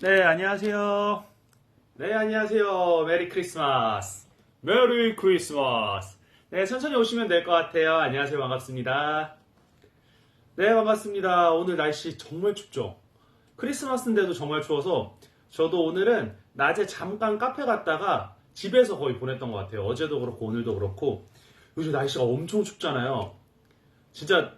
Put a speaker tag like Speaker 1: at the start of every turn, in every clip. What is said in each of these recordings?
Speaker 1: 네, 안녕하세요. 네, 안녕하세요. 메리 크리스마스. 메리 크리스마스. 네, 천천히 오시면 될 것 같아요. 안녕하세요. 반갑습니다. 네, 반갑습니다. 오늘 날씨 정말 춥죠? 크리스마스인데도 정말 추워서 저도 오늘은 낮에 잠깐 카페 갔다가 집에서 거의 보냈던 것 같아요. 어제도 그렇고 오늘도 그렇고. 요즘 날씨가 엄청 춥잖아요. 진짜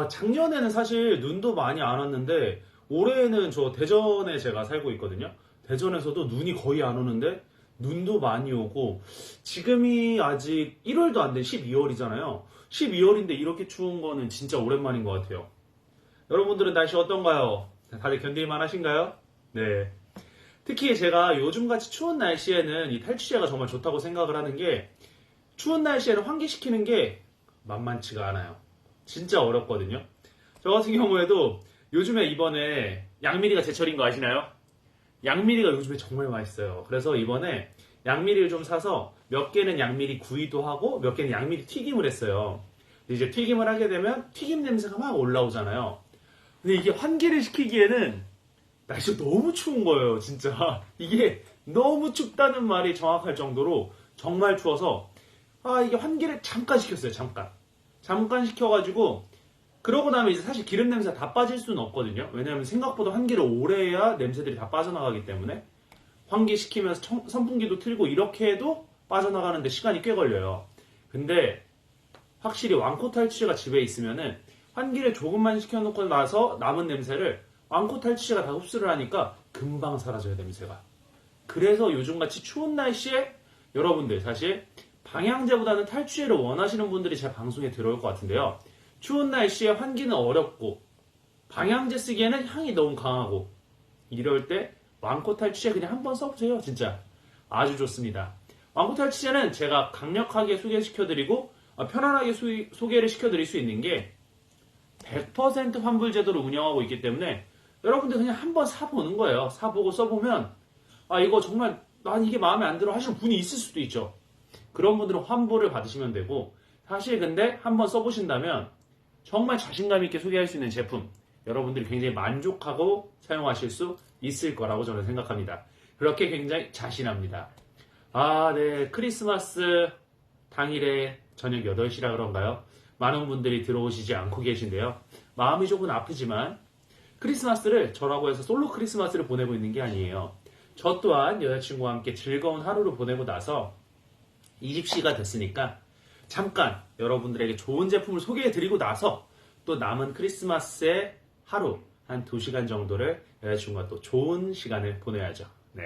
Speaker 1: 작년에는 사실 눈도 많이 안 왔는데 올해는 저 대전에 제가 살고 있거든요. 대전에서도 눈이 거의 안 오는데 눈도 많이 오고 지금이 아직 1월도 안 돼 12월이잖아요. 12월인데 이렇게 추운 거는 진짜 오랜만인 것 같아요. 여러분들은 날씨 어떤가요? 다들 견딜만 하신가요? 네. 특히 제가 요즘같이 추운 날씨에는 이 탈취제가 정말 좋다고 생각을 하는 게 추운 날씨에는 환기시키는 게 만만치가 않아요. 진짜 어렵거든요. 저 같은 경우에도 요즘에 이번에 양미리가 제철인 거 아시나요? 양미리가 요즘에 정말 맛있어요. 그래서 이번에 양미리를 좀 사서 몇 개는 양미리 구이도 하고 몇 개는 양미리 튀김을 했어요. 근데 이제 튀김을 하게 되면 튀김 냄새가 막 올라오잖아요. 근데 이게 환기를 시키기에는 날씨가 너무 추운 거예요, 진짜. 이게 너무 춥다는 말이 정확할 정도로 정말 추워서 이게 환기를 잠깐 시켰어요, 잠깐. 잠깐 시켜가지고 그러고 나면 이제 사실 기름 냄새가 다 빠질 수는 없거든요. 왜냐하면 생각보다 환기를 오래 해야 냄새들이 다 빠져나가기 때문에 환기시키면서 선풍기도 틀고 이렇게 해도 빠져나가는데 시간이 꽤 걸려요. 근데 확실히 왕코 탈취제가 집에 있으면은 환기를 조금만 시켜놓고 나서 남은 냄새를 왕코 탈취제가 다 흡수를 하니까 금방 사라져요, 냄새가. 그래서 요즘같이 추운 날씨에 여러분들 사실 방향제보다는 탈취제를 원하시는 분들이 제 방송에 들어올 것 같은데요. 추운 날씨에 환기는 어렵고 방향제 쓰기에는 향이 너무 강하고 이럴 때 왕코 탈취제 그냥 한번 써보세요. 진짜 아주 좋습니다. 왕코 탈취제는 제가 강력하게 소개시켜드리고 편안하게 소개를 시켜드릴 수 있는 게 100% 환불 제도를 운영하고 있기 때문에 여러분들 그냥 한번 사보는 거예요. 사보고 써보면 이거 정말 난 이게 마음에 안 들어 하시는 분이 있을 수도 있죠. 그런 분들은 환불을 받으시면 되고 사실 근데 한번 써보신다면 정말 자신감 있게 소개할 수 있는 제품 여러분들이 굉장히 만족하고 사용하실 수 있을 거라고 저는 생각합니다. 그렇게 굉장히 자신합니다. 네. 크리스마스 당일에 저녁 8시라 그런가요? 많은 분들이 들어오시지 않고 계신데요. 마음이 조금 아프지만 크리스마스를 저라고 해서 솔로 크리스마스를 보내고 있는 게 아니에요. 저 또한 여자친구와 함께 즐거운 하루를 보내고 나서 20시가 됐으니까 잠깐 여러분들에게 좋은 제품을 소개해드리고 나서 또 남은 크리스마스의 하루 한 2시간 정도를 여자친구와 또 좋은 시간을 보내야죠. 네.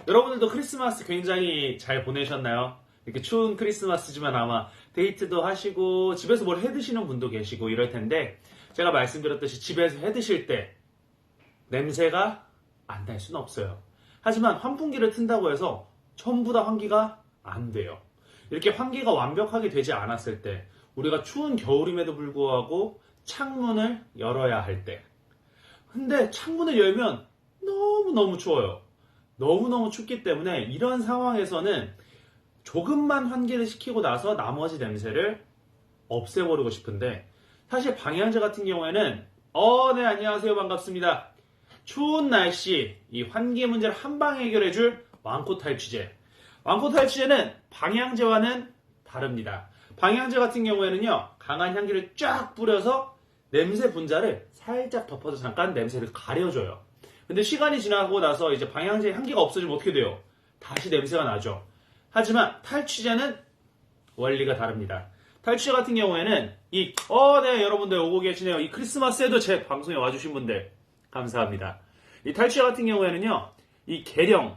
Speaker 1: 여러분들도 크리스마스 굉장히 잘 보내셨나요? 이렇게 추운 크리스마스지만 아마 데이트도 하시고 집에서 뭘 해드시는 분도 계시고 이럴 텐데 제가 말씀드렸듯이 집에서 해드실 때 냄새가 안 날 수는 없어요. 하지만 환풍기를 튼다고 해서 전부 다 환기가 안 돼요. 이렇게 환기가 완벽하게 되지 않았을 때 우리가 추운 겨울임에도 불구하고 창문을 열어야 할 때 근데 창문을 열면 너무너무 추워요. 너무너무 춥기 때문에 이런 상황에서는 조금만 환기를 시키고 나서 나머지 냄새를 없애버리고 싶은데 사실 방향제 같은 경우에는 네 안녕하세요 반갑습니다. 추운 날씨 이 환기 문제를 한방에 해결해줄 왕코 탈취제 왕코 탈취제는 방향제와는 다릅니다. 방향제 같은 경우에는요 강한 향기를 쫙 뿌려서 냄새 분자를 살짝 덮어서 잠깐 냄새를 가려줘요. 근데 시간이 지나고 나서 이제 방향제 향기가 없어지면 어떻게 돼요? 다시 냄새가 나죠. 하지만 탈취제는 원리가 다릅니다. 탈취제 같은 경우에는 네 여러분들 오고 계시네요. 이 크리스마스에도 제 방송에 와주신 분들 감사합니다. 이 탈취제 같은 경우에는요 이 계령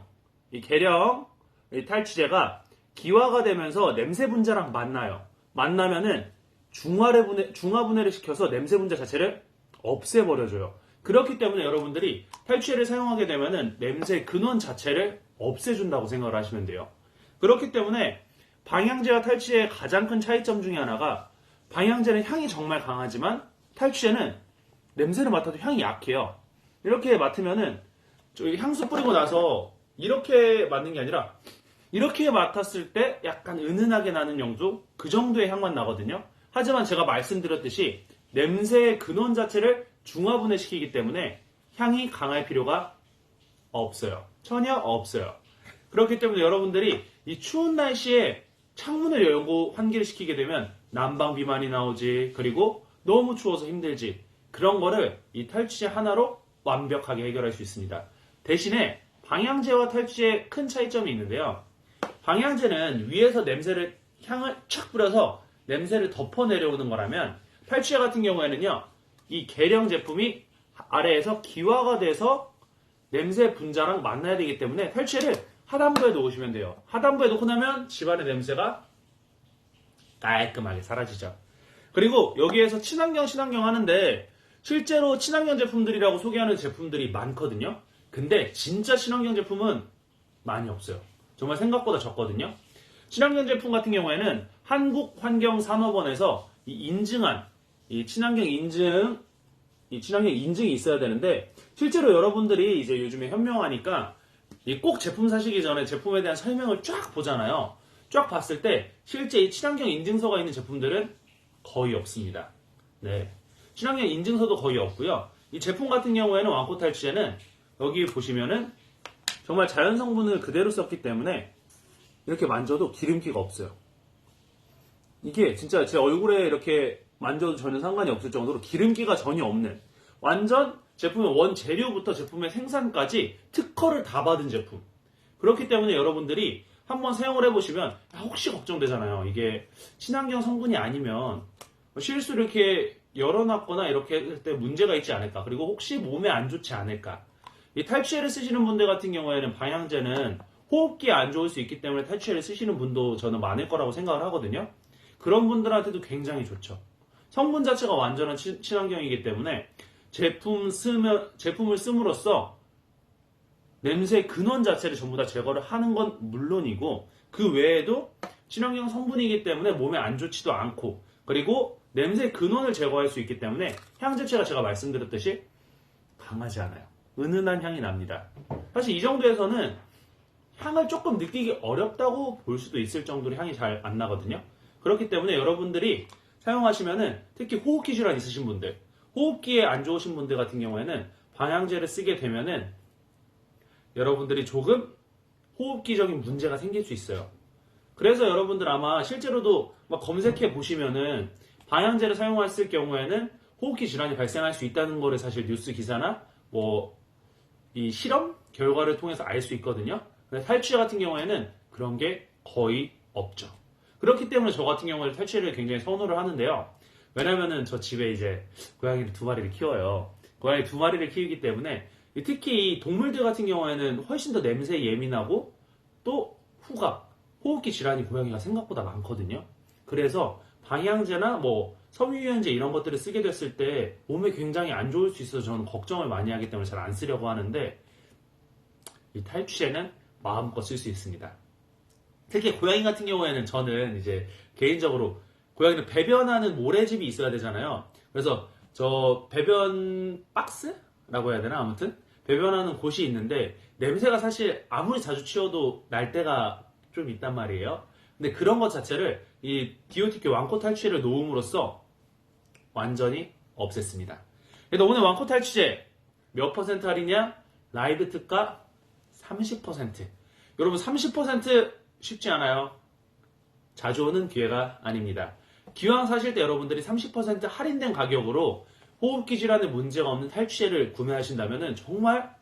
Speaker 1: 이 탈취제가 기화가 되면서 냄새 분자랑 만나요. 만나면은 중화분해를 시켜서 냄새 분자 자체를 없애버려줘요. 그렇기 때문에 여러분들이 탈취제를 사용하게 되면은 냄새 근원 자체를 없애준다고 생각을 하시면 돼요. 그렇기 때문에 방향제와 탈취제의 가장 큰 차이점 중에 하나가 방향제는 향이 정말 강하지만 탈취제는 냄새를 맡아도 향이 약해요. 이렇게 맡으면은 향수 뿌리고 나서 이렇게 맡는 게 아니라 이렇게 맡았을 때 약간 은은하게 나는 정도? 그 정도의 향만 나거든요. 하지만 제가 말씀드렸듯이 냄새의 근원 자체를 중화분해시키기 때문에 향이 강할 필요가 없어요. 전혀 없어요. 그렇기 때문에 여러분들이 이 추운 날씨에 창문을 열고 환기를 시키게 되면 난방 비만이 나오지, 그리고 너무 추워서 힘들지, 그런 거를 이 탈취제 하나로 완벽하게 해결할 수 있습니다. 대신에 방향제와 탈취제의 큰 차이점이 있는데요. 방향제는 위에서 향을 촥 뿌려서 냄새를 덮어 내려오는 거라면, 탈취제 같은 경우에는요, 이 계량 제품이 아래에서 기화가 돼서 냄새 분자랑 만나야 되기 때문에 탈취제를 하단부에 놓으시면 돼요. 하단부에 놓고 나면 집안의 냄새가 깔끔하게 사라지죠. 그리고 여기에서 친환경 하는데, 실제로 친환경 제품들이라고 소개하는 제품들이 많거든요. 근데 진짜 친환경 제품은 많이 없어요. 정말 생각보다 적거든요. 친환경 제품 같은 경우에는 한국환경산업원에서 인증한 친환경 인증이 있어야 되는데, 실제로 여러분들이 이제 요즘에 현명하니까 꼭 제품 사시기 전에 제품에 대한 설명을 쫙 보잖아요. 쫙 봤을 때 실제 이 친환경 인증서가 있는 제품들은 거의 없습니다. 네, 친환경 인증서도 거의 없고요. 이 제품 같은 경우에는 왕코 탈취제는 여기 보시면은 정말 자연 성분을 그대로 썼기 때문에 이렇게 만져도 기름기가 없어요. 이게 진짜 제 얼굴에 이렇게 만져도 전혀 상관이 없을 정도로 기름기가 전혀 없는, 완전 제품의 원재료부터 제품의 생산까지 특허를 다 받은 제품. 그렇기 때문에 여러분들이 한번 사용을 해보시면 혹시 걱정되잖아요. 이게 친환경 성분이 아니면 실수로 이렇게 열어놨거나 이렇게 할 때 문제가 있지 않을까, 그리고 혹시 몸에 안 좋지 않을까. 이 탈취제를 쓰시는 분들 같은 경우에는 방향제는 호흡기에 안 좋을 수 있기 때문에 탈취제를 쓰시는 분도 저는 많을 거라고 생각을 하거든요. 그런 분들한테도 굉장히 좋죠. 성분 자체가 완전한 친환경이기 때문에 제품을 씀으로써 냄새 근원 자체를 전부 다 제거를 하는 건 물론이고, 그 외에도 친환경 성분이기 때문에 몸에 안 좋지도 않고, 그리고 냄새 근원을 제거할 수 있기 때문에 향 자체가 제가 말씀드렸듯이 강하지 않아요. 은은한 향이 납니다. 사실 이 정도에서는 향을 조금 느끼기 어렵다고 볼 수도 있을 정도로 향이 잘 안 나거든요. 그렇기 때문에 여러분들이 사용하시면은, 특히 호흡기 질환 있으신 분들, 호흡기에 안 좋으신 분들 같은 경우에는 방향제를 쓰게 되면은 여러분들이 조금 호흡기적인 문제가 생길 수 있어요. 그래서 여러분들 아마 실제로도 막 검색해 보시면은 방향제를 사용했을 경우에는 호흡기 질환이 발생할 수 있다는 거를 사실 뉴스 기사나 이 실험 결과를 통해서 알 수 있거든요. 근데 탈취제 같은 경우에는 그런 게 거의 없죠. 그렇기 때문에 저 같은 경우에 탈취제를 굉장히 선호를 하는데요. 왜냐면은 저 집에 이제 고양이를 2마리를 키워요. 고양이 2마리를 키우기 때문에 특히 이 동물들 같은 경우에는 훨씬 더 냄새에 예민하고, 또 호흡기 질환이 고양이가 생각보다 많거든요. 그래서 방향제나 섬유유연제 이런 것들을 쓰게 됐을 때 몸에 굉장히 안 좋을 수 있어서 저는 걱정을 많이 하기 때문에 잘 안 쓰려고 하는데, 이 탈취제는 마음껏 쓸 수 있습니다. 특히 고양이 같은 경우에는 저는 이제 개인적으로 고양이는 배변하는 모래집이 있어야 되잖아요. 그래서 저 배변 박스라고 해야 되나? 아무튼 배변하는 곳이 있는데, 냄새가 사실 아무리 자주 치워도 날 때가 좀 있단 말이에요. 근데 그런 것 자체를 이 DOTQ 왕코 탈취제를 놓음으로써 완전히 없앴습니다. 그래서 오늘 왕코 탈취제 몇 퍼센트 할인이냐? 라이브 특가 30%. 여러분 30% 쉽지 않아요. 자주 오는 기회가 아닙니다. 기왕 사실 때 여러분들이 30% 할인된 가격으로 호흡기 질환에 문제가 없는 탈취제를 구매하신다면 정말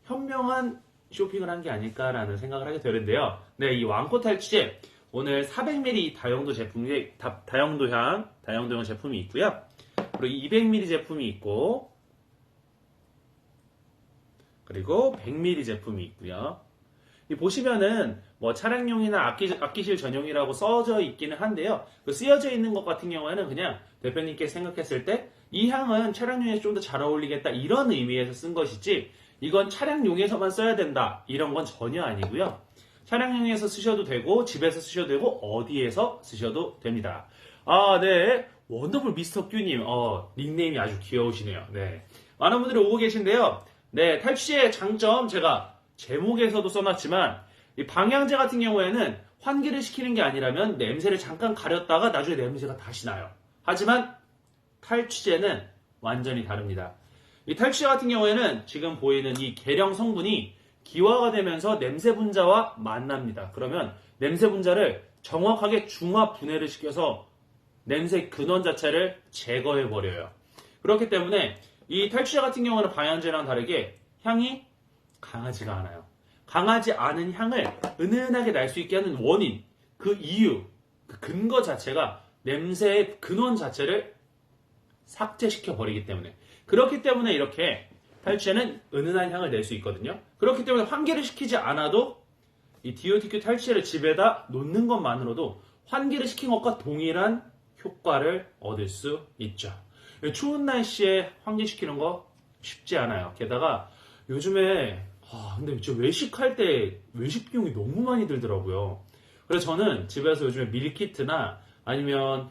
Speaker 1: 현명한 쇼핑을 한 게 아닐까라는 생각을 하게 되는데요. 네, 이 왕코 탈취제 오늘 400ml 다용도형 제품이 있고요. 그리고 200ml 제품이 있고, 그리고 100ml 제품이 있고요. 보시면은 차량용이나 악기실 전용이라고 써져 있기는 한데요. 그 쓰여져 있는 것 같은 경우에는 그냥 대표님께서 생각했을 때 이 향은 차량용에 좀 더 잘 어울리겠다 이런 의미에서 쓴 것이지, 이건 차량용에서만 써야 된다 이런 건 전혀 아니고요. 차량용에서 쓰셔도 되고, 집에서 쓰셔도 되고, 어디에서 쓰셔도 됩니다. 아, 네. 원더풀 미스터 큐님, 닉네임이 아주 귀여우시네요. 네. 많은 분들이 오고 계신데요. 네, 탈취제의 장점 제가 제목에서도 써놨지만, 이 방향제 같은 경우에는 환기를 시키는 게 아니라면 냄새를 잠깐 가렸다가 나중에 냄새가 다시 나요. 하지만 탈취제는 완전히 다릅니다. 이 탈취제 같은 경우에는 지금 보이는 이 계량 성분이 기화가 되면서 냄새 분자와 만납니다. 그러면 냄새 분자를 정확하게 중화 분해를 시켜서 냄새 근원 자체를 제거해 버려요. 그렇기 때문에 이 탈취제 같은 경우는 방향제랑 다르게 향이 강하지가 않아요. 강하지 않은 향을 은은하게 날 수 있게 하는 원인, 그 이유, 그 근거 자체가 냄새의 근원 자체를 삭제시켜 버리기 때문에, 그렇기 때문에 이렇게 탈취제는 은은한 향을 낼 수 있거든요. 그렇기 때문에 환기를 시키지 않아도 이 DOTQ 탈취제를 집에다 놓는 것만으로도 환기를 시킨 것과 동일한 효과를 얻을 수 있죠. 추운 날씨에 환기시키는 거 쉽지 않아요. 게다가 요즘에 근데 진짜 외식할 때 외식 비용이 너무 많이 들더라고요. 그래서 저는 집에서 요즘에 밀키트나 아니면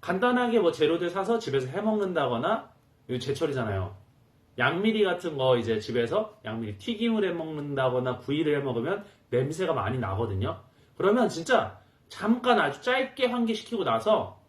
Speaker 1: 간단하게 뭐 재료들 사서 집에서 해 먹는다거나, 이거 제철이잖아요. 양미리 같은 거 이제 집에서 양미리 튀김을 해 먹는다거나 구이를 해 먹으면 냄새가 많이 나거든요. 그러면 진짜 잠깐 아주 짧게 환기시키고 나서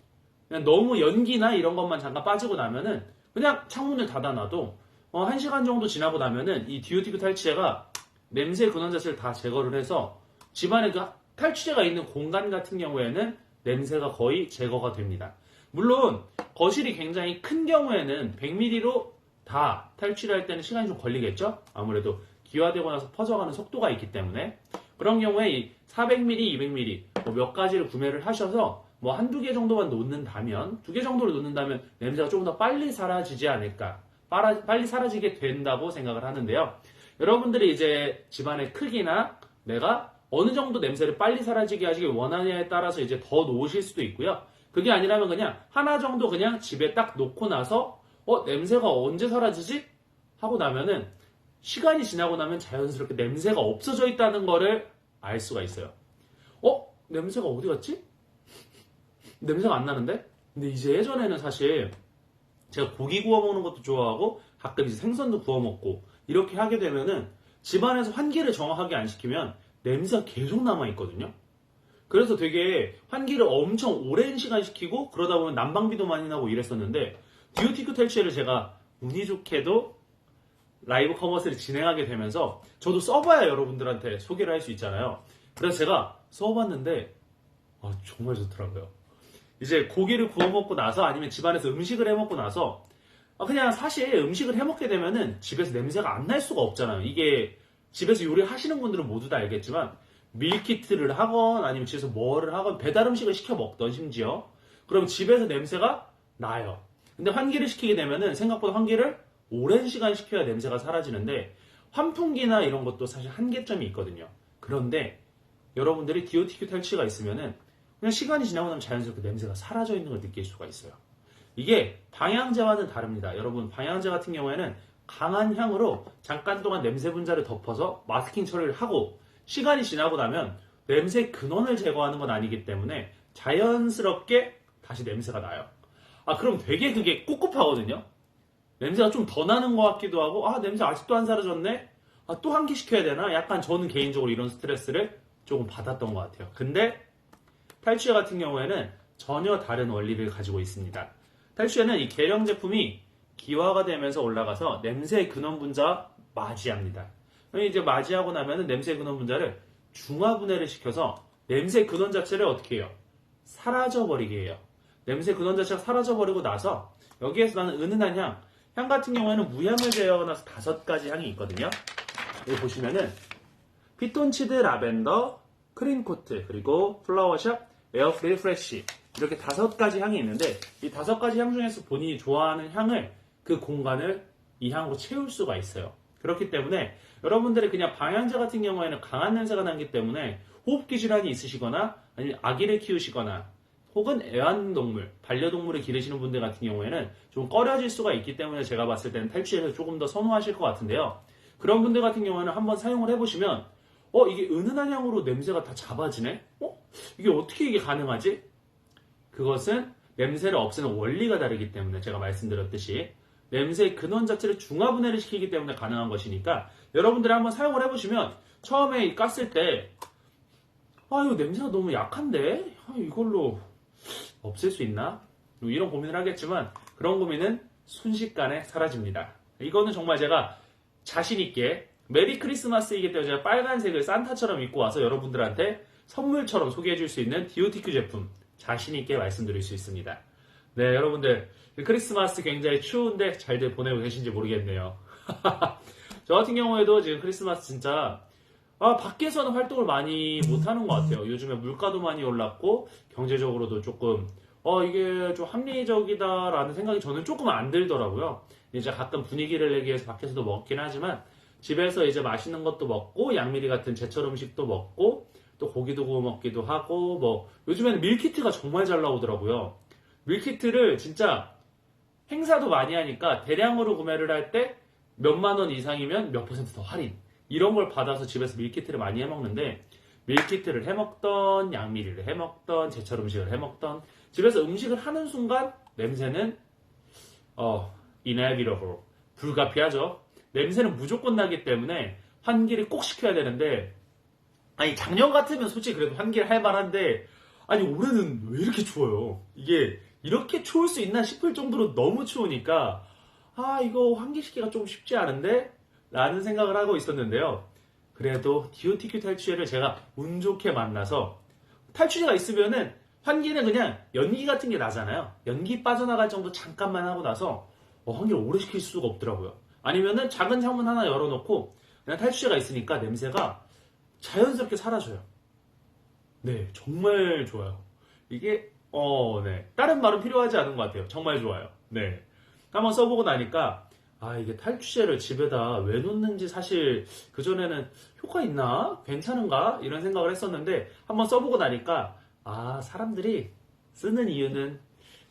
Speaker 1: 그냥 너무 연기나 이런 것만 잠깐 빠지고 나면은 그냥 창문을 닫아놔도 1시간 정도 지나고 나면은 이 DOTQ 탈취제가 냄새 근원 자체를 다 제거를 해서 집안에 그 탈취제가 있는 공간 같은 경우에는 냄새가 거의 제거가 됩니다. 물론 거실이 굉장히 큰 경우에는 100ml로 다 탈취를 할 때는 시간이 좀 걸리겠죠? 아무래도 기화되고 나서 퍼져가는 속도가 있기 때문에. 그런 경우에 이 400ml, 200ml 몇 가지를 구매를 하셔서 뭐 한두 개 정도만 놓는다면, 2개 정도를 놓는다면 냄새가 조금 더 빨리 사라지지 않을까, 빨리 사라지게 된다고 생각을 하는데요. 여러분들이 이제 집안의 크기나 내가 어느 정도 냄새를 빨리 사라지게 하시길 원하냐에 따라서 이제 더 놓으실 수도 있고요. 그게 아니라면 그냥 하나 정도 그냥 집에 딱 놓고 나서 냄새가 언제 사라지지? 하고 나면은 시간이 지나고 나면 자연스럽게 냄새가 없어져 있다는 거를 알 수가 있어요. 냄새가 어디 갔지? 냄새가 안 나는데? 근데 이제 예전에는 사실 제가 고기 구워 먹는 것도 좋아하고 가끔 이제 생선도 구워 먹고 이렇게 하게 되면은 집안에서 환기를 정확하게 안 시키면 냄새가 계속 남아 있거든요. 그래서 되게 환기를 엄청 오랜 시간 시키고 그러다 보면 난방비도 많이 나고 이랬었는데, DOTQ 탈취제를 제가 운이 좋게도 라이브 커머스를 진행하게 되면서 저도 써봐야 여러분들한테 소개를 할 수 있잖아요. 그래서 제가 써봤는데 정말 좋더라고요. 이제 고기를 구워 먹고 나서 아니면 집안에서 음식을 해 먹고 나서 그냥 사실 음식을 해 먹게 되면은 집에서 냄새가 안 날 수가 없잖아요. 이게 집에서 요리하시는 분들은 모두 다 알겠지만 밀키트를 하건 아니면 집에서 뭐를 하건 배달 음식을 시켜 먹던 심지어 그럼 집에서 냄새가 나요. 근데 환기를 시키게 되면은 생각보다 환기를 오랜 시간 시켜야 냄새가 사라지는데, 환풍기나 이런 것도 사실 한계점이 있거든요. 그런데 여러분들이 DOTQ 탈취가 있으면은 그냥 시간이 지나고 나면 자연스럽게 냄새가 사라져 있는 걸 느낄 수가 있어요. 이게 방향제와는 다릅니다. 여러분, 방향제 같은 경우에는 강한 향으로 잠깐 동안 냄새 분자를 덮어서 마스킹 처리를 하고 시간이 지나고 나면 냄새 근원을 제거하는 건 아니기 때문에 자연스럽게 다시 냄새가 나요. 그럼 되게 그게 꿉꿉하거든요. 냄새가 좀 더 나는 것 같기도 하고 냄새 아직도 안 사라졌네? 또 환기시켜야 되나? 약간 저는 개인적으로 이런 스트레스를 조금 받았던 것 같아요. 근데 탈취제 같은 경우에는 전혀 다른 원리를 가지고 있습니다. 탈취제는 이 계량 제품이 기화가 되면서 올라가서 냄새의 근원 분자와 맞이합니다. 이제 맞이하고 나면은 냄새의 근원 분자를 중화 분해를 시켜서 냄새 근원 자체를 어떻게 해요? 사라져버리게 해요. 냄새 근원 자체가 사라져버리고 나서 여기에서 나는 은은한 향 같은 경우에는 무향을 제외하고 나서 5가지 향이 있거든요. 여기 보시면은 피톤치드, 라벤더, 크림코트, 그리고 플라워샵, 에어프리 프레쉬, 이렇게 5가지 향이 있는데 이 5가지 향 중에서 본인이 좋아하는 향을, 그 공간을 이 향으로 채울 수가 있어요. 그렇기 때문에 여러분들이 그냥 방향제 같은 경우에는 강한 냄새가 나기 때문에 호흡기 질환이 있으시거나 아니면 아기를 키우시거나 혹은 애완동물, 반려동물을 기르시는 분들 같은 경우에는 좀 꺼려질 수가 있기 때문에 제가 봤을 때는 탈취제를 조금 더 선호하실 것 같은데요. 그런 분들 같은 경우에는 한번 사용을 해보시면 이게 은은한 향으로 냄새가 다 잡아지네? 이게 어떻게 이게 가능하지? 그것은 냄새를 없애는 원리가 다르기 때문에 제가 말씀드렸듯이 냄새의 근원 자체를 중화분해를 시키기 때문에 가능한 것이니까 여러분들이 한번 사용을 해보시면 처음에 깠을 때 이거 냄새가 너무 약한데? 이걸로 없앨 수 있나? 이런 고민을 하겠지만 그런 고민은 순식간에 사라집니다. 이거는 정말 제가 자신있게 메리 크리스마스이기 때문에 제가 빨간색을 산타처럼 입고 와서 여러분들한테 선물처럼 소개해줄 수 있는 DOTQ 제품 자신있게 말씀드릴 수 있습니다. 네, 여러분들 크리스마스 굉장히 추운데 잘들 보내고 계신지 모르겠네요. 저 같은 경우에도 지금 크리스마스 진짜 밖에서는 활동을 많이 못하는 것 같아요. 요즘에 물가도 많이 올랐고 경제적으로도 조금 이게 좀 합리적이다라는 생각이 저는 조금 안 들더라고요. 이제 가끔 분위기를 내기 위해서 밖에서도 먹긴 하지만 집에서 이제 맛있는 것도 먹고 양미리 같은 제철 음식도 먹고 또 고기도 구워 먹기도 하고 뭐 요즘에는 밀키트가 정말 잘 나오더라고요. 밀키트를 진짜 행사도 많이 하니까 대량으로 구매를 할 때 몇만 원 이상이면 몇 퍼센트 더 할인 이런 걸 받아서 집에서 밀키트를 많이 해 먹는데 밀키트를 해 먹던 양미리를 해 먹던 제철 음식을 해 먹던 집에서 음식을 하는 순간 냄새는 inevitable 불가피하죠. 냄새는 무조건 나기 때문에 환기를 꼭 시켜야 되는데 아니 작년 같으면 솔직히 그래도 환기를 할 만한데 아니 올해는 왜 이렇게 추워요? 이게 이렇게 추울 수 있나 싶을 정도로 너무 추우니까 이거 환기시키기가 좀 쉽지 않은데? 라는 생각을 하고 있었는데요. 그래도 DOTQ 탈취제를 제가 운 좋게 만나서 탈취제가 있으면은 환기는 그냥 연기 같은 게 나잖아요. 연기 빠져나갈 정도 잠깐만 하고 나서 환기를 오래 시킬 수가 없더라고요. 아니면은 작은 창문 하나 열어놓고 그냥 탈취제가 있으니까 냄새가 자연스럽게 사라져요. 네, 정말 좋아요. 이게 네. 다른 말은 필요하지 않은 것 같아요. 정말 좋아요. 네. 한번 써보고 나니까 이게 탈취제를 집에다 왜 놓는지 사실 그전에는 효과 있나? 괜찮은가? 이런 생각을 했었는데 한번 써보고 나니까 사람들이 쓰는 이유는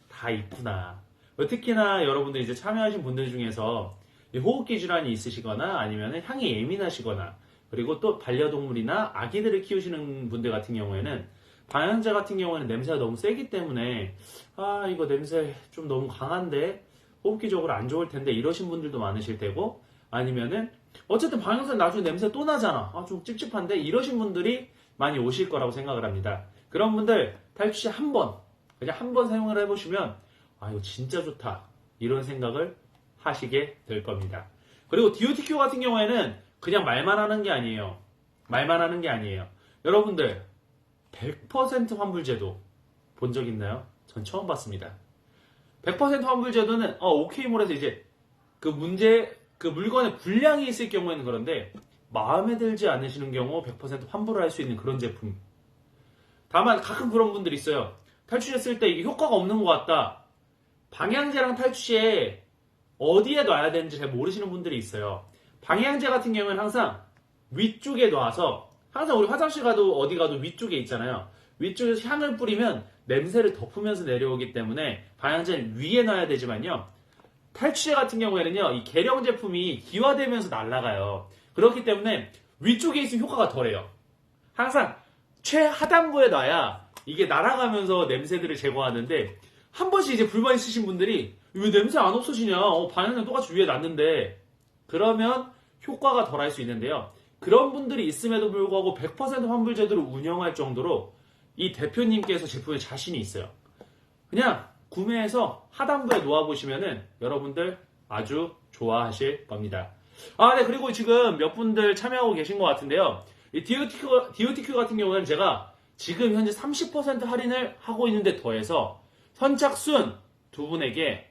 Speaker 1: 다 있구나. 특히나 여러분들 이제 참여하신 분들 중에서 호흡기 질환이 있으시거나 아니면 향에 예민하시거나 그리고 또 반려동물이나 아기들을 키우시는 분들 같은 경우에는 방향제 같은 경우에는 냄새가 너무 세기 때문에 이거 냄새 좀 너무 강한데 호흡기적으로 안 좋을 텐데 이러신 분들도 많으실 테고 아니면은 어쨌든 방향제는 나중에 냄새 또 나잖아. 좀 찝찝한데 이러신 분들이 많이 오실 거라고 생각을 합니다. 그런 분들 탈취제 그냥 한 번 사용을 해보시면 이거 진짜 좋다 이런 생각을 하시게 될 겁니다. 그리고 DOTQ 같은 경우에는 그냥 말만 하는 게 아니에요. 말만 하는 게 아니에요. 여러분들 100% 환불제도 본 적 있나요? 전 처음 봤습니다. 100% 환불제도는 OK몰에서 이제 그 물건에 불량이 있을 경우에는 그런데 마음에 들지 않으시는 경우 100% 환불을 할 수 있는 그런 제품. 다만 가끔 그런 분들이 있어요. 탈취제 쓸 때 이게 효과가 없는 것 같다. 방향제랑 탈취제 어디에 놔야 되는지 잘 모르시는 분들이 있어요. 방향제 같은 경우는 항상 위쪽에 놔서 항상 우리 화장실 가도 어디 가도 위쪽에 있잖아요. 위쪽에서 향을 뿌리면 냄새를 덮으면서 내려오기 때문에 방향제는 위에 놔야 되지만요. 탈취제 같은 경우에는요. 이 계령 제품이 기화되면서 날아가요. 그렇기 때문에 위쪽에 있으면 효과가 덜해요. 항상 최하단부에 놔야 이게 날아가면서 냄새들을 제거하는데 한 번씩 이제 불만 있으신 분들이 왜 냄새 안 없어지냐? 방향제 똑같이 위에 놨는데 그러면 효과가 덜할 수 있는데요. 그런 분들이 있음에도 불구하고 100% 환불 제도를 운영할 정도로 이 대표님께서 제품에 자신이 있어요. 그냥 구매해서 하단부에 놓아보시면은 여러분들 아주 좋아하실 겁니다. 네, 그리고 지금 몇 분들 참여하고 계신 것 같은데요. 이 DOTQ 같은 경우는 제가 지금 현재 30% 할인을 하고 있는데 더해서 선착순 두 분에게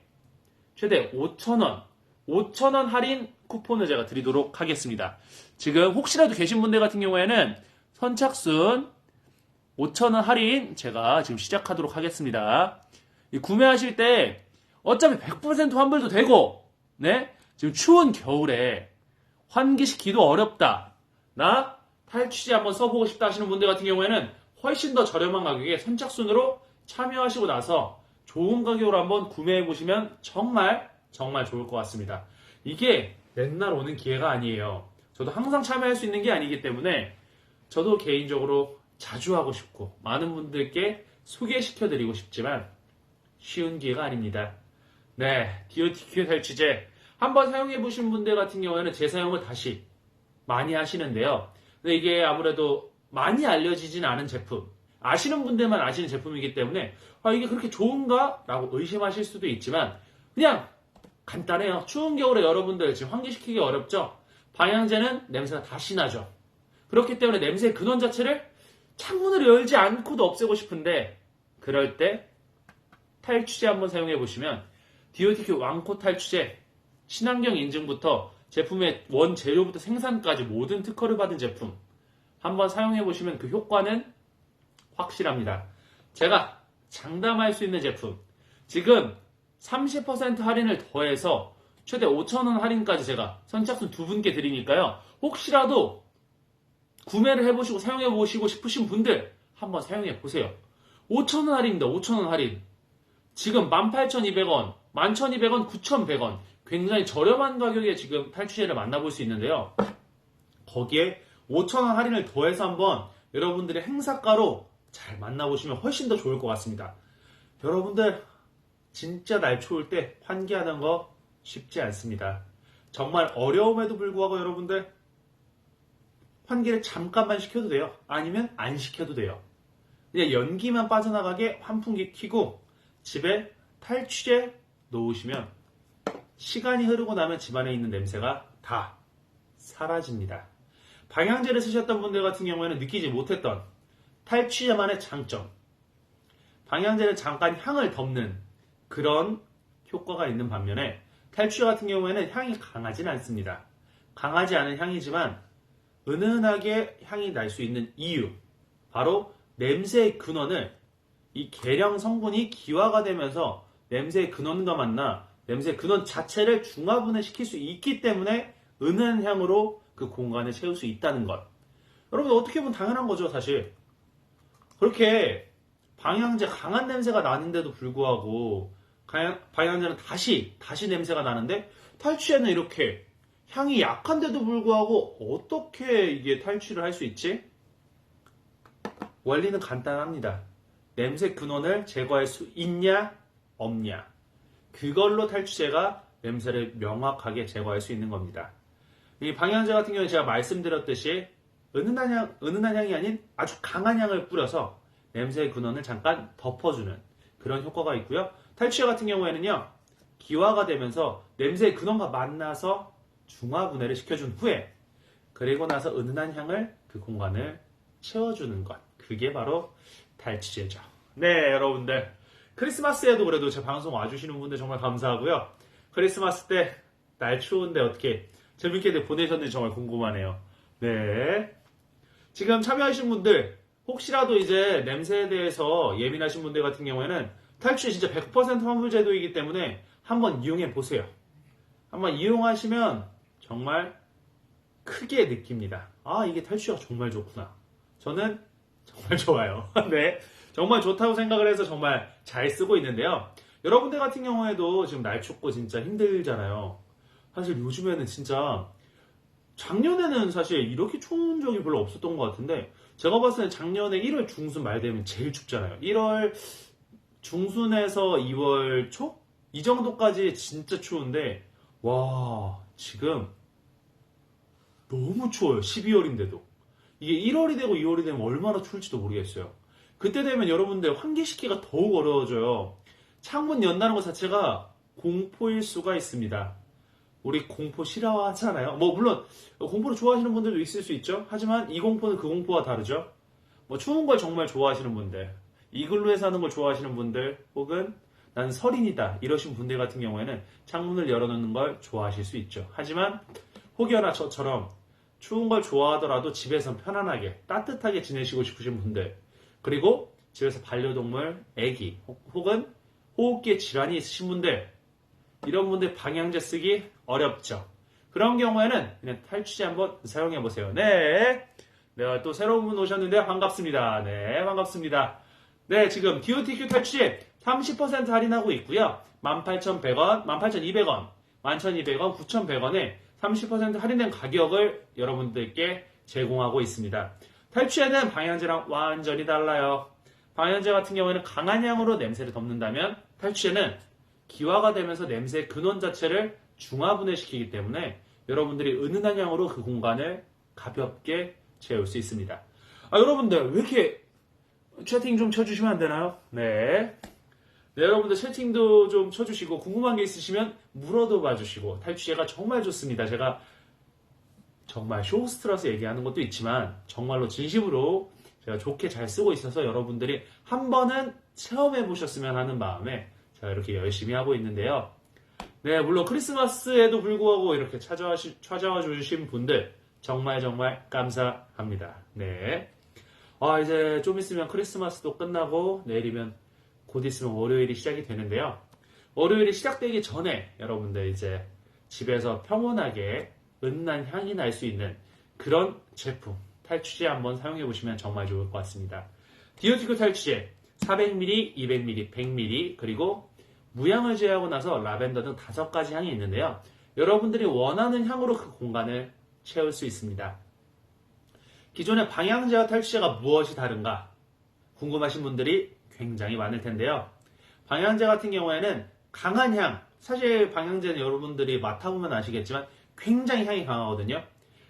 Speaker 1: 최대 5,000원 할인 쿠폰을 제가 드리도록 하겠습니다. 지금 혹시라도 계신 분들 같은 경우에는 선착순 5,000원 할인 제가 지금 시작하도록 하겠습니다. 구매하실 때 어차피 100% 환불도 되고 지금 추운 겨울에 환기시키기도 어렵다. 나 탈취제 한번 써보고 싶다 하시는 분들 같은 경우에는 훨씬 더 저렴한 가격에 선착순으로 참여하시고 나서 좋은 가격으로 한번 구매해 보시면 정말 좋을 것 같습니다. 이게 맨날 오는 기회가 아니에요. 저도 항상 참여할 수 있는 게 아니기 때문에 저도 개인적으로 자주 하고 싶고 많은 분들께 소개시켜드리고 싶지만 쉬운 기회가 아닙니다. 네, DOTQ 탈취제 한번 사용해보신 분들 같은 경우에는 재사용을 다시 많이 하시는데요. 근데 이게 아무래도 많이 알려지진 않은 제품, 아시는 분들만 아시는 제품이기 때문에 이게 그렇게 좋은가? 라고 의심하실 수도 있지만 그냥 간단해요. 추운 겨울에 여러분들 지금 환기시키기 어렵죠? 방향제는 냄새가 다시 나죠. 그렇기 때문에 냄새의 근원 자체를 창문을 열지 않고도 없애고 싶은데 그럴 때 탈취제 한번 사용해 보시면 DOTQ 왕코 탈취제 친환경 인증부터 제품의 원재료부터 생산까지 모든 특허를 받은 제품 한번 사용해 보시면 그 효과는 확실합니다. 제가 장담할 수 있는 제품 지금 30% 할인을 더해서 최대 5,000원 할인까지 제가 선착순 두 분께 드리니까요. 혹시라도 구매를 해보시고 사용해보시고 싶으신 분들 한번 사용해보세요. 5,000원 할인입니다. 5,000원 할인. 지금 18,200원, 11,200원, 9,100원. 굉장히 저렴한 가격에 지금 탈취제를 만나볼 수 있는데요. 거기에 5,000원 할인을 더해서 한번 여러분들의 행사가로 잘 만나보시면 훨씬 더 좋을 것 같습니다. 여러분들 진짜 날 추울 때 환기하는 거 쉽지 않습니다. 정말 어려움에도 불구하고 여러분들 환기를 잠깐만 시켜도 돼요. 아니면 안 시켜도 돼요. 그냥 연기만 빠져나가게 환풍기 켜고 집에 탈취제 놓으시면 시간이 흐르고 나면 집안에 있는 냄새가 다 사라집니다. 방향제를 쓰셨던 분들 같은 경우에는 느끼지 못했던 탈취제만의 장점. 방향제는 잠깐 향을 덮는 그런 효과가 있는 반면에 탈취제 같은 경우에는 향이 강하진 않습니다. 강하지 않은 향이지만 은은하게 향이 날 수 있는 이유. 바로 냄새의 근원을 이 계량 성분이 기화가 되면서 냄새의 근원과 만나 냄새의 근원 자체를 중화분해 시킬 수 있기 때문에 은은한 향으로 그 공간을 채울 수 있다는 것. 여러분 어떻게 보면 당연한 거죠 사실. 그렇게 방향제 강한 냄새가 나는데도 불구하고 방향제는 다시 냄새가 나는데 탈취제는 이렇게 향이 약한데도 불구하고 어떻게 이게 탈취를 할 수 있지? 원리는 간단합니다. 냄새 근원을 제거할 수 있냐 없냐 그걸로 탈취제가 냄새를 명확하게 제거할 수 있는 겁니다. 이 방향제 같은 경우는 제가 말씀드렸듯이 은은한 향이 아닌 아주 강한 향을 뿌려서 냄새의 근원을 잠깐 덮어주는 그런 효과가 있고요. 탈취제 같은 경우에는요. 기화가 되면서 냄새의 근원과 만나서 중화분해를 시켜준 후에 그리고 나서 은은한 향을 그 공간을 채워주는 것. 그게 바로 탈취제죠. 네, 여러분들. 크리스마스에도 그래도 제 방송 와주시는 분들 정말 감사하고요. 크리스마스 때 날 추운데 어떻게 재밌게 보내셨는지 정말 궁금하네요. 네. 지금 참여하신 분들 혹시라도 이제 냄새에 대해서 예민하신 분들 같은 경우에는 탈취제 진짜 100% 환불 제도이기 때문에 한번 이용해 보세요. 한번 이용하시면 정말 크게 느낍니다. 아, 이게 탈취제가 정말 좋구나. 저는 정말 좋아요. 네. 정말 좋다고 생각을 해서 정말 잘 쓰고 있는데요. 여러분들 같은 경우에도 지금 날 춥고 진짜 힘들잖아요. 사실 요즘에는 진짜 작년에는 사실 이렇게 추운 적이 별로 없었던 것 같은데 제가 봤을 때 작년에 1월 중순 말 되면 제일 춥잖아요. 1월 중순에서 2월 초? 이 정도까지 진짜 추운데 와 지금 너무 추워요. 12월인데도. 이게 1월이 되고 2월이 되면 얼마나 추울지도 모르겠어요. 그때 되면 여러분들 환기시키기가 더욱 어려워져요. 창문 연다는 것 자체가 공포일 수가 있습니다. 우리 공포 싫어하잖아요. 뭐 물론 공포를 좋아하시는 분들도 있을 수 있죠. 하지만 이 공포는 그 공포와 다르죠. 뭐 추운 걸 정말 좋아하시는 분들, 이글루에 사는 걸 좋아하시는 분들, 혹은 난 설인이다 이러신 분들 같은 경우에는 창문을 열어놓는 걸 좋아하실 수 있죠. 하지만 혹여나 저처럼 추운 걸 좋아하더라도 집에서 편안하게 따뜻하게 지내시고 싶으신 분들, 그리고 집에서 반려동물, 애기 혹은 호흡기에 질환이 있으신 분들, 이런 분들 방향제 쓰기 어렵죠. 그런 경우에는 그냥 탈취제 한번 사용해보세요. 네. 네, 또 새로운 분 오셨는데 반갑습니다. 네, 반갑습니다. 네, 지금 DOTQ 탈취제 30% 할인하고 있고요. 18,100원, 18,200원, 11,200원, 9,100원에 30% 할인된 가격을 여러분들께 제공하고 있습니다. 탈취제는 방향제랑 완전히 달라요. 방향제 같은 경우에는 강한 향으로 냄새를 덮는다면 탈취제는 기화가 되면서 냄새의 근원 자체를 중화분해시키기 때문에 여러분들이 은은한 향으로 그 공간을 가볍게 채울 수 있습니다. 아, 여러분들 왜 이렇게 채팅 좀 쳐주시면 안 되나요? 네. 네, 여러분들 채팅도 좀 쳐주시고 궁금한 게 있으시면 물어도 봐주시고 탈취제가 정말 좋습니다. 제가 정말 쇼스트러스 얘기하는 것도 있지만 정말로 진심으로 제가 좋게 잘 쓰고 있어서 여러분들이 한 번은 체험해 보셨으면 하는 마음에 제가 이렇게 열심히 하고 있는데요. 네, 물론 크리스마스에도 불구하고 이렇게 찾아와 주신 분들 정말 정말 감사합니다. 네. 이제 좀 있으면 크리스마스도 끝나고 내일이면 곧 있으면 월요일이 시작이 되는데요. 월요일이 시작되기 전에 여러분들 이제 집에서 평온하게 은은한 향이 날 수 있는 그런 제품 탈취제 한번 사용해 보시면 정말 좋을 것 같습니다. 디오티크 탈취제 400ml, 200ml, 100ml 그리고 무향을 제외하고 나서 라벤더 등 5가지 향이 있는데요. 여러분들이 원하는 향으로 그 공간을 채울 수 있습니다. 기존의 방향제와 탈취제가 무엇이 다른가 궁금하신 분들이 굉장히 많을 텐데요. 방향제 같은 경우에는 강한 향, 사실 방향제는 여러분들이 맡아보면 아시겠지만 굉장히 향이 강하거든요.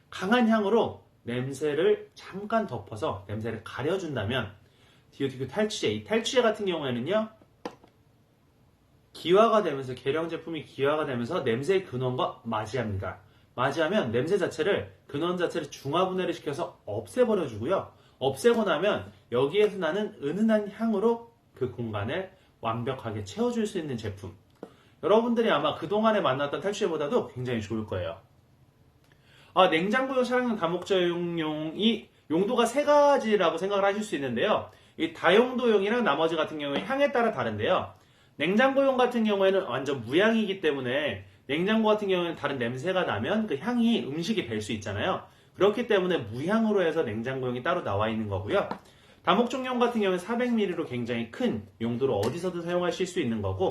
Speaker 1: 강한 향으로 냄새를 잠깐 덮어서 냄새를 가려준다면 디오티크 탈취제, 이 탈취제 같은 경우에는요. 기화가 되면서 계령 제품이 기화가 되면서 냄새의 근원과 맞이합니다. 맞이하면 냄새 자체를 근원 자체를 중화분해를 시켜서 없애버려 주고요. 없애고 나면 여기에서 나는 은은한 향으로 그 공간을 완벽하게 채워줄 수 있는 제품. 여러분들이 아마 그동안에 만났던 탈취제보다도 굉장히 좋을 거예요. 냉장고용, 차량용, 다목적용이 용도가 3가지라고 생각을 하실 수 있는데요. 이 다용도용이랑 나머지 같은 경우에 향에 따라 다른데요. 냉장고용 같은 경우에는 완전 무향이기 때문에 냉장고 같은 경우에는 다른 냄새가 나면 그 향이 음식이 될 수 있잖아요. 그렇기 때문에 무향으로 해서 냉장고용이 따로 나와 있는 거고요. 다목적용 같은 경우는 400ml로 굉장히 큰 용도로 어디서든 사용하실 수 있는 거고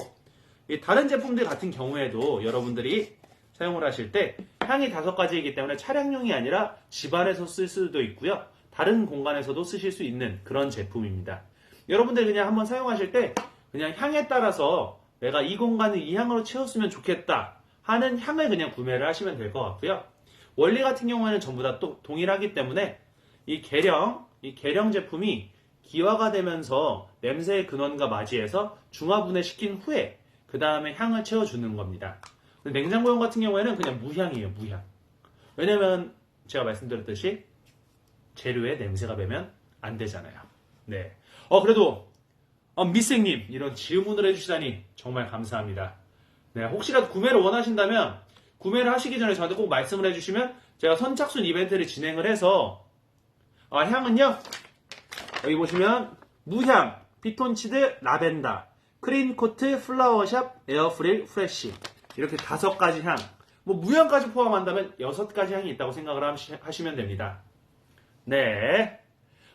Speaker 1: 다른 제품들 같은 경우에도 여러분들이 사용을 하실 때 향이 5가지이기 때문에 차량용이 아니라 집안에서 쓸 수도 있고요. 다른 공간에서도 쓰실 수 있는 그런 제품입니다. 여러분들 그냥 한번 사용하실 때 그냥 향에 따라서 내가 이 공간을 이 향으로 채웠으면 좋겠다 하는 향을 그냥 구매를 하시면 될 것 같고요. 원리 같은 경우에는 전부 다 또 동일하기 때문에 이 계령 제품이 기화가 되면서 냄새의 근원과 맞이해서 중화분해시킨 후에 그 다음에 향을 채워주는 겁니다. 냉장고용 같은 경우에는 그냥 무향이에요, 무향. 왜냐면 제가 말씀드렸듯이 재료에 냄새가 배면 안 되잖아요. 네. 그래도 미생님 이런 질문을 해주시다니 정말 감사합니다. 네, 혹시라도 구매를 원하신다면 구매를 하시기 전에 저한테 꼭 말씀을 해주시면 제가 선착순 이벤트를 진행을 해서 향은요 여기 보시면 무향, 피톤치드, 라벤더, 크린코트, 플라워샵, 에어프릴, 프레쉬 이렇게 5가지 향 무향까지 포함한다면 6가지 향이 있다고 생각을 하시면 됩니다. 네.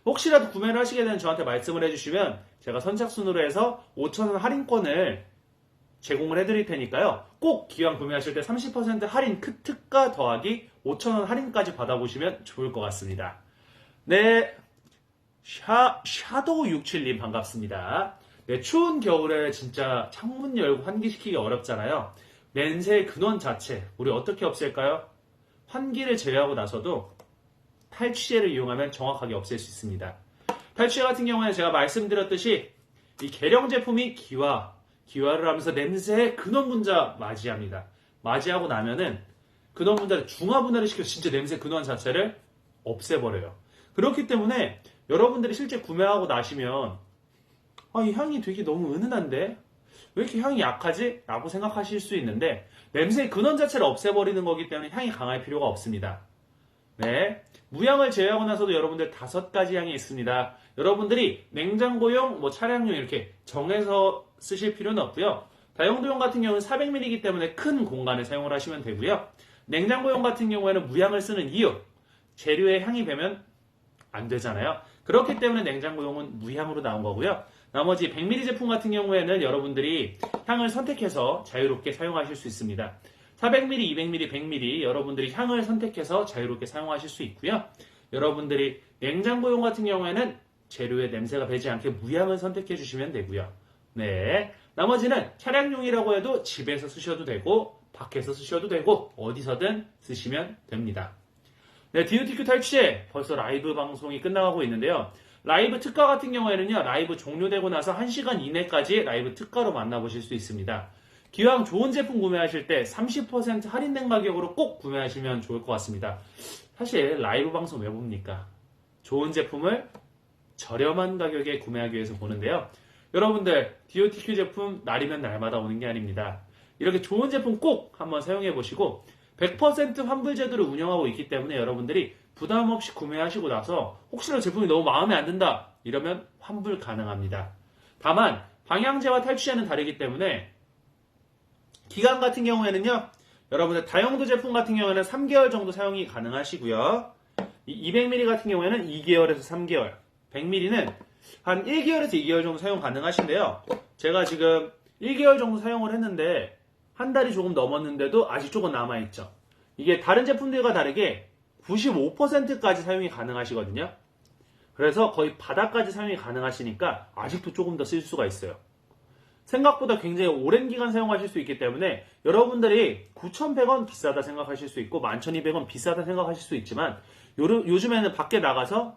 Speaker 1: 혹시라도 구매를 하시게 되면 저한테 말씀을 해주시면 제가 선착순으로 해서 5,000원 할인권을 제공을 해드릴 테니까요. 꼭 기왕 구매하실 때 30% 할인 특가 더하기 5,000원 할인까지 받아보시면 좋을 것 같습니다. 네. 샤도우67님 반갑습니다. 네, 추운 겨울에 진짜 창문 열고 환기시키기 어렵잖아요. 냄새의 근원 자체 우리 어떻게 없앨까요? 환기를 제외하고 나서도 탈취제를 이용하면 정확하게 없앨 수 있습니다. 탈취제 같은 경우에는 제가 말씀드렸듯이 이 계령 제품이 기화를 하면서 냄새의 근원 분자 맞이합니다. 맞이하고 나면은 근원 분자를 중화분해를 시켜서 진짜 냄새 근원 자체를 없애버려요. 그렇기 때문에 여러분들이 실제 구매하고 나시면 이 향이 되게 너무 은은한데 왜 이렇게 향이 약하지? 라고 생각하실 수 있는데 냄새의 근원 자체를 없애버리는 거기 때문에 향이 강할 필요가 없습니다. 네, 무향을 제외하고 나서도 여러분들 5가지 향이 있습니다. 여러분들이 냉장고용, 차량용 이렇게 정해서 쓰실 필요는 없고요. 다용도용 같은 경우는 400ml이기 때문에 큰 공간에 사용을 하시면 되고요. 냉장고용 같은 경우에는 무향을 쓰는 이유, 재료에 향이 배면 안 되잖아요. 그렇기 때문에 냉장고용은 무향으로 나온 거고요. 나머지 100ml 제품 같은 경우에는 여러분들이 향을 선택해서 자유롭게 사용하실 수 있습니다. 400ml, 200ml, 100ml 여러분들이 향을 선택해서 자유롭게 사용하실 수 있고요. 여러분들이 냉장고용 같은 경우에는 재료에 냄새가 배지 않게 무향을 선택해 주시면 되고요. 네, 나머지는 차량용이라고 해도 집에서 쓰셔도 되고 밖에서 쓰셔도 되고 어디서든 쓰시면 됩니다. 네, 디오티큐 탈취제 벌써 라이브 방송이 끝나가고 있는데요. 라이브 특가 같은 경우에는요. 라이브 종료되고 나서 1시간 이내까지 라이브 특가로 만나보실 수 있습니다. 기왕 좋은 제품 구매하실 때 30% 할인된 가격으로 꼭 구매하시면 좋을 것 같습니다. 사실 라이브 방송 왜 봅니까? 좋은 제품을 저렴한 가격에 구매하기 위해서 보는데요. 여러분들 DOTQ 제품 날이면 날마다 오는 게 아닙니다. 이렇게 좋은 제품 꼭 한번 사용해 보시고 100% 환불 제도를 운영하고 있기 때문에 여러분들이 부담 없이 구매하시고 나서 혹시나 제품이 너무 마음에 안 든다 이러면 환불 가능합니다. 다만 방향제와 탈취제는 다르기 때문에 기간 같은 경우에는요. 여러분들 다용도 제품 같은 경우에는 3개월 정도 사용이 가능하시고요. 200ml 같은 경우에는 2개월에서 3개월, 100ml는 한 1개월에서 2개월 정도 사용 가능하신데요. 제가 지금 1개월 정도 사용을 했는데 한 달이 조금 넘었는데도 아직 조금 남아있죠. 이게 다른 제품들과 다르게 95%까지 사용이 가능하시거든요. 그래서 거의 바닥까지 사용이 가능하시니까 아직도 조금 더 쓸 수가 있어요. 생각보다 굉장히 오랜 기간 사용하실 수 있기 때문에 여러분들이 9,100원 비싸다 생각하실 수 있고 11,200원 비싸다 생각하실 수 있지만 요즘에는 밖에 나가서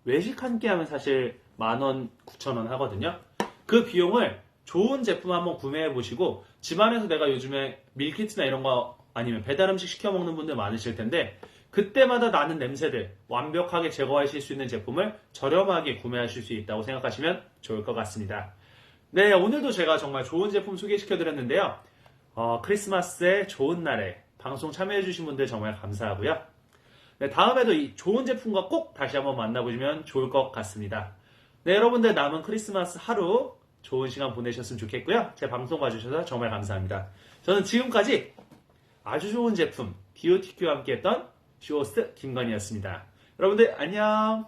Speaker 1: 외식 한 끼 하면 사실 10,000원, 9,000원 하거든요. 그 비용을 좋은 제품 한번 구매해 보시고 집안에서 내가 요즘에 밀키트나 이런 거 아니면 배달 음식 시켜 먹는 분들 많으실 텐데 그때마다 나는 냄새들 완벽하게 제거하실 수 있는 제품을 저렴하게 구매하실 수 있다고 생각하시면 좋을 것 같습니다. 네, 오늘도 제가 정말 좋은 제품 소개시켜 드렸는데요. 크리스마스의 좋은 날에 방송 참여해 주신 분들 정말 감사하고요. 네, 다음에도 이 좋은 제품과 꼭 다시 한번 만나보시면 좋을 것 같습니다. 네, 여러분들 남은 크리스마스 하루 좋은 시간 보내셨으면 좋겠고요. 제 방송 봐주셔서 정말 감사합니다. 저는 지금까지 아주 좋은 제품 DOTQ와 함께했던 쇼호스트 김건희였습니다. 여러분들 안녕.